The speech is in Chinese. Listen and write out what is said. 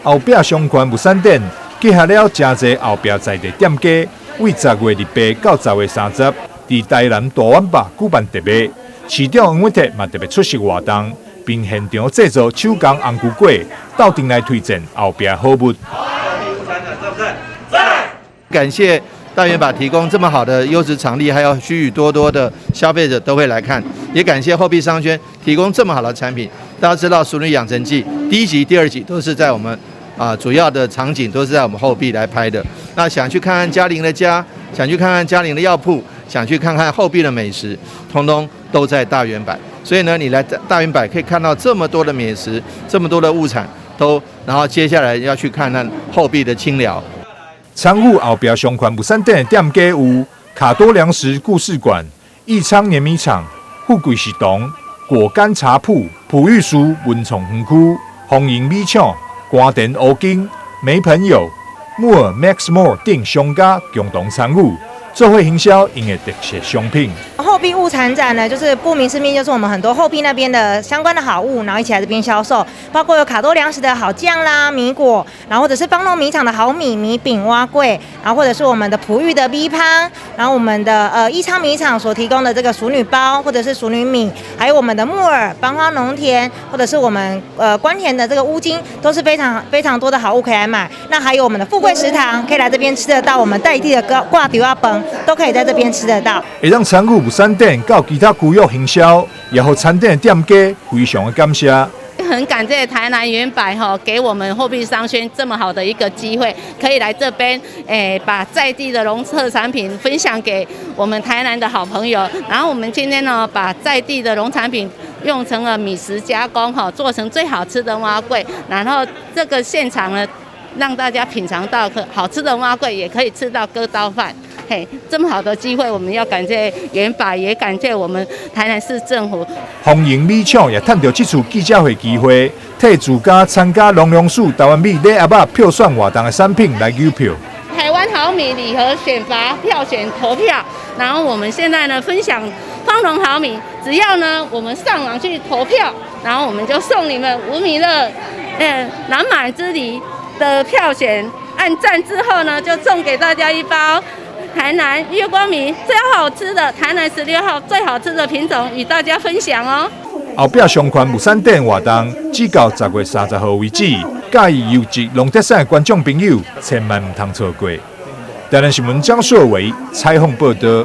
后壁相关物产展结合了真侪后壁在地店家，为10月28到10月30，伫台南大湾坝举办特卖。市长黄伟哲嘛特别出席活动，并现场制作手工红菇粿，到店来推荐后壁好物。感谢大圆把提供这么好的优质场地，还有许许多多的消费者都会来看，也感谢后壁商圈提供这么好的产品。大家知道《熟女养成记》第1集、第2集都是在我们主要的场景都是在我们后壁来拍的。那想去看看嘉玲的家，想去看看嘉玲的药铺，想去看看后壁的美食，通通都在大圆柏。所以呢，你来大圆柏可以看到这么多的美食，这么多的物产然后接下来要去看看后壁的清寮。参与后壁相关物产展的店家有卡多粮食故事馆、益昌碾米厂、富贵食堂、果干茶铺、璞玉树文创园区、丰盈米厂、瓜田欧金、没朋友、木尔 Max More 等商家共同参与，做伙行销因的特色商品。后壁物产展呢，就是顾名思义，就是我们很多后壁那边的相关的好物，然后一起来这边销售，包括有卡多粮食的好酱啦、米果，然后或者是邦农米厂的好米饼、蛙桂，然后或者是我们的璞玉的米汤，然后我们的益昌米厂所提供的这个熟女包，或者是熟女米，还有我们的木耳、邦花农田，或者是我们关田的这个乌金，都是非常非常多的好物可以来买。那还有我们的富贵食堂，可以来这边吃得到我们在地的挂丢啊崩，都可以在这边吃得到。会让参与物产展到其他区域行销，也和餐店的店家非常的感谢。很感谢台南圆柏给我们后壁商圈这么好的一个机会，可以来这边把在地的农特产品分享给我们台南的好朋友。然后我们今天呢，把在地的农产品用成了米食加工做成最好吃的蛙粿，然后这个现场呢，让大家品尝到好吃的蛙粿，也可以吃到割刀饭。这么好的机会，我们要感谢圆柏，也感谢我们台南市政府。丰盈米厂也趁到这次记者会机会，替自家参加农粮署台湾米礼盒仔票选活动的产品来邮票。台湾好米礼盒选拔票选投票，然后我们现在呢分享芳农好米，只要呢我们上网去投票，然后我们就送你们5米乐南满之梨的票选，按赞之后呢就送给大家一包。台南月光米最好吃的台南16号最好吃的品种与大家分享哦。后壁相关物产展活动只到10月30号为止，介意优质农特产的观众朋友千万唔通错过。台南新闻张硕维采访报道。